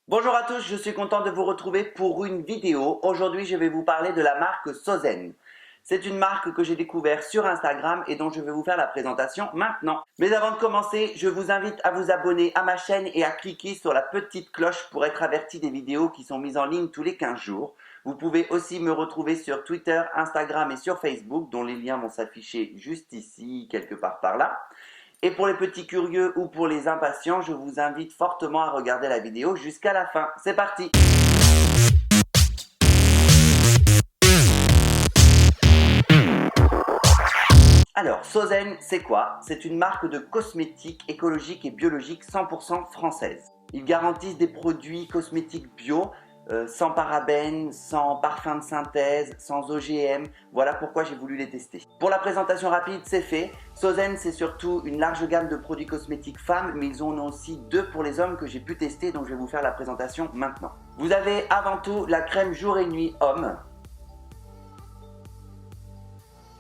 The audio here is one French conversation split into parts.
Bonjour à tous, je suis content de vous retrouver pour une vidéo. Aujourd'hui, je vais vous parler de la marque Sozen. C'est une marque que j'ai découverte sur Instagram et dont je vais vous faire la présentation maintenant. Mais avant de commencer, je vous invite à vous abonner à ma chaîne et à cliquer sur la petite cloche pour être averti des vidéos qui sont mises en ligne tous les 15 jours. Vous pouvez aussi me retrouver sur Twitter, Instagram et sur Facebook, dont les liens vont s'afficher juste ici, quelque part par là. Et pour les petits curieux ou pour les impatients, je vous invite fortement à regarder la vidéo jusqu'à la fin. C'est parti! Alors, Sozen, c'est quoi? C'est une marque de cosmétiques écologiques et biologiques 100% française. Ils garantissent des produits cosmétiques bio, sans parabènes, sans parfum de synthèse, sans OGM. Voilà pourquoi j'ai voulu les tester. Pour la présentation rapide, c'est fait. Sozen, c'est surtout une large gamme de produits cosmétiques femmes, mais ils en ont aussi deux pour les hommes que j'ai pu tester, donc je vais vous faire la présentation maintenant. Vous avez avant tout la crème jour et nuit homme.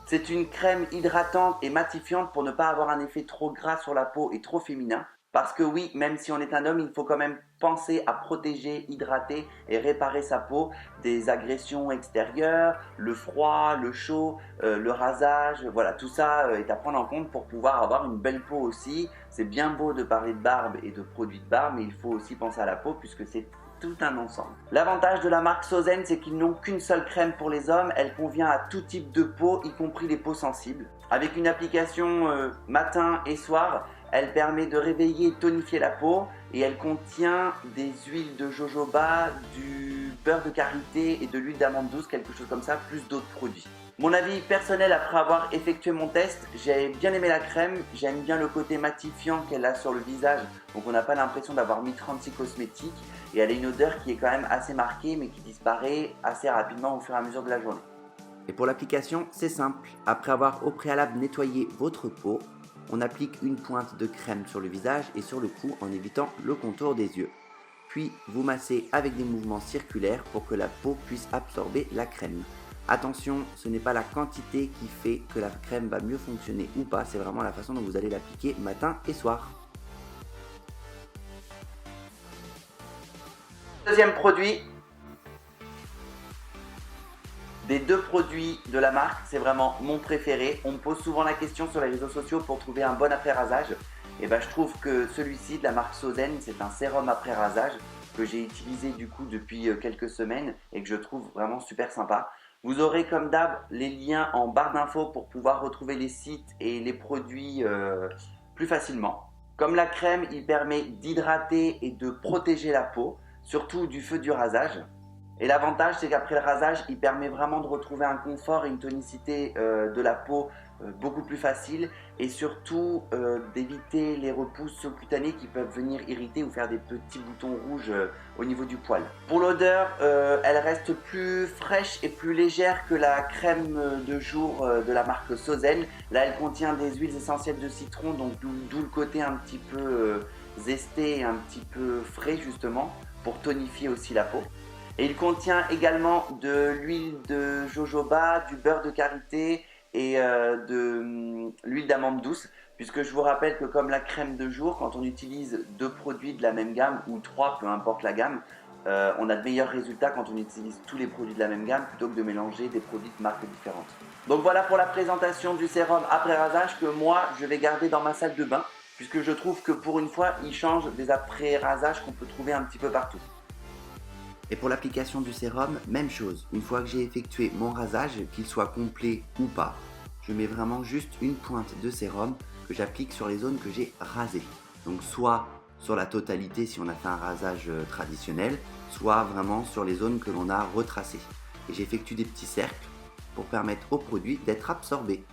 C'est une crème hydratante et matifiante pour ne pas avoir un effet trop gras sur la peau et trop féminin. Parce que oui, même si on est un homme, il faut quand même penser à protéger, hydrater et réparer sa peau des agressions extérieures, le froid, le chaud, le rasage. Voilà, tout ça est à prendre en compte pour pouvoir avoir une belle peau aussi. C'est bien beau de parler de barbe et de produits de barbe, mais il faut aussi penser à la peau puisque c'est tout un ensemble. L'avantage de la marque Sozen, c'est qu'ils n'ont qu'une seule crème pour les hommes. Elle convient à tout type de peau, y compris les peaux sensibles. Avec une application matin et soir, elle permet de réveiller et tonifier la peau et elle contient des huiles de jojoba, du beurre de karité et de l'huile d'amande douce, quelque chose comme ça, plus d'autres produits. Mon avis personnel après avoir effectué mon test, j'ai bien aimé la crème, j'aime bien le côté matifiant qu'elle a sur le visage, donc on n'a pas l'impression d'avoir mis 36 cosmétiques et elle a une odeur qui est quand même assez marquée mais qui disparaît assez rapidement au fur et à mesure de la journée. Et pour l'application, c'est simple, après avoir au préalable nettoyé votre peau, on applique une pointe de crème sur le visage et sur le cou en évitant le contour des yeux. Puis vous massez avec des mouvements circulaires pour que la peau puisse absorber la crème. Attention, ce n'est pas la quantité qui fait que la crème va mieux fonctionner ou pas, c'est vraiment la façon dont vous allez l'appliquer matin et soir. Deuxième produit, des deux produits de la marque, c'est vraiment mon préféré. On me pose souvent la question sur les réseaux sociaux pour trouver un bon après-rasage. Et ben, je trouve que celui-ci de la marque Sozen, c'est un sérum après-rasage que j'ai utilisé du coup depuis quelques semaines et que je trouve vraiment super sympa. Vous aurez comme d'hab les liens en barre d'infos pour pouvoir retrouver les sites et les produits plus facilement. Comme la crème, il permet d'hydrater et de protéger la peau, surtout du feu du rasage. Et l'avantage, c'est qu'après le rasage, il permet vraiment de retrouver un confort et une tonicité de la peau beaucoup plus facile et surtout d'éviter les repousses sous-cutanées qui peuvent venir irriter ou faire des petits boutons rouges au niveau du poil. Pour l'odeur, elle reste plus fraîche et plus légère que la crème de jour de la marque Sozen. Là, elle contient des huiles essentielles de citron, donc d'où le côté un petit peu zesté et un petit peu frais justement pour tonifier aussi la peau. Et il contient également de l'huile de jojoba, du beurre de karité et de l'huile d'amande douce, puisque je vous rappelle que comme la crème de jour, quand on utilise deux produits de la même gamme, ou trois, peu importe la gamme, on a de meilleurs résultats quand on utilise tous les produits de la même gamme plutôt que de mélanger des produits de marques différentes. Donc voilà pour la présentation du sérum après rasage que moi je vais garder dans ma salle de bain, puisque je trouve que pour une fois il change des après rasages qu'on peut trouver un petit peu partout. Et pour l'application du sérum, même chose. Une fois que j'ai effectué mon rasage, qu'il soit complet ou pas, je mets vraiment juste une pointe de sérum que j'applique sur les zones que j'ai rasées. Donc soit sur la totalité si on a fait un rasage traditionnel, soit vraiment sur les zones que l'on a retracées. Et j'effectue des petits cercles pour permettre au produit d'être absorbé.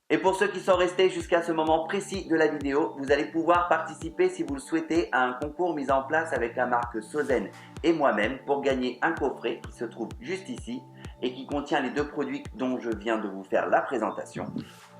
Et pour ceux qui sont restés jusqu'à ce moment précis de la vidéo, vous allez pouvoir participer si vous le souhaitez à un concours mis en place avec la marque Sozen et moi-même pour gagner un coffret qui se trouve juste ici et qui contient les deux produits dont je viens de vous faire la présentation.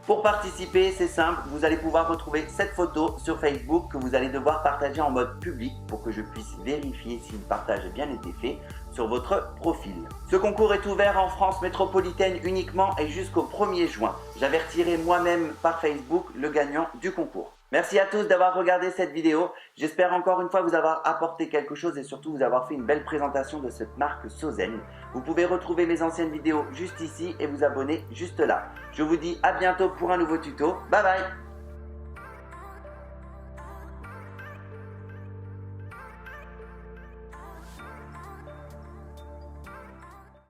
Pour participer, c'est simple, vous allez pouvoir retrouver cette photo sur Facebook que vous allez devoir partager en mode public pour que je puisse vérifier si le partage a bien été fait sur votre profil. Ce concours est ouvert en France métropolitaine uniquement et jusqu'au 1er juin. J'avertirai moi-même par Facebook le gagnant du concours. Merci à tous d'avoir regardé cette vidéo. J'espère encore une fois vous avoir apporté quelque chose et surtout vous avoir fait une belle présentation de cette marque Sozen. Vous pouvez retrouver mes anciennes vidéos juste ici et vous abonner juste là. Je vous dis à bientôt pour un nouveau tuto. Bye bye!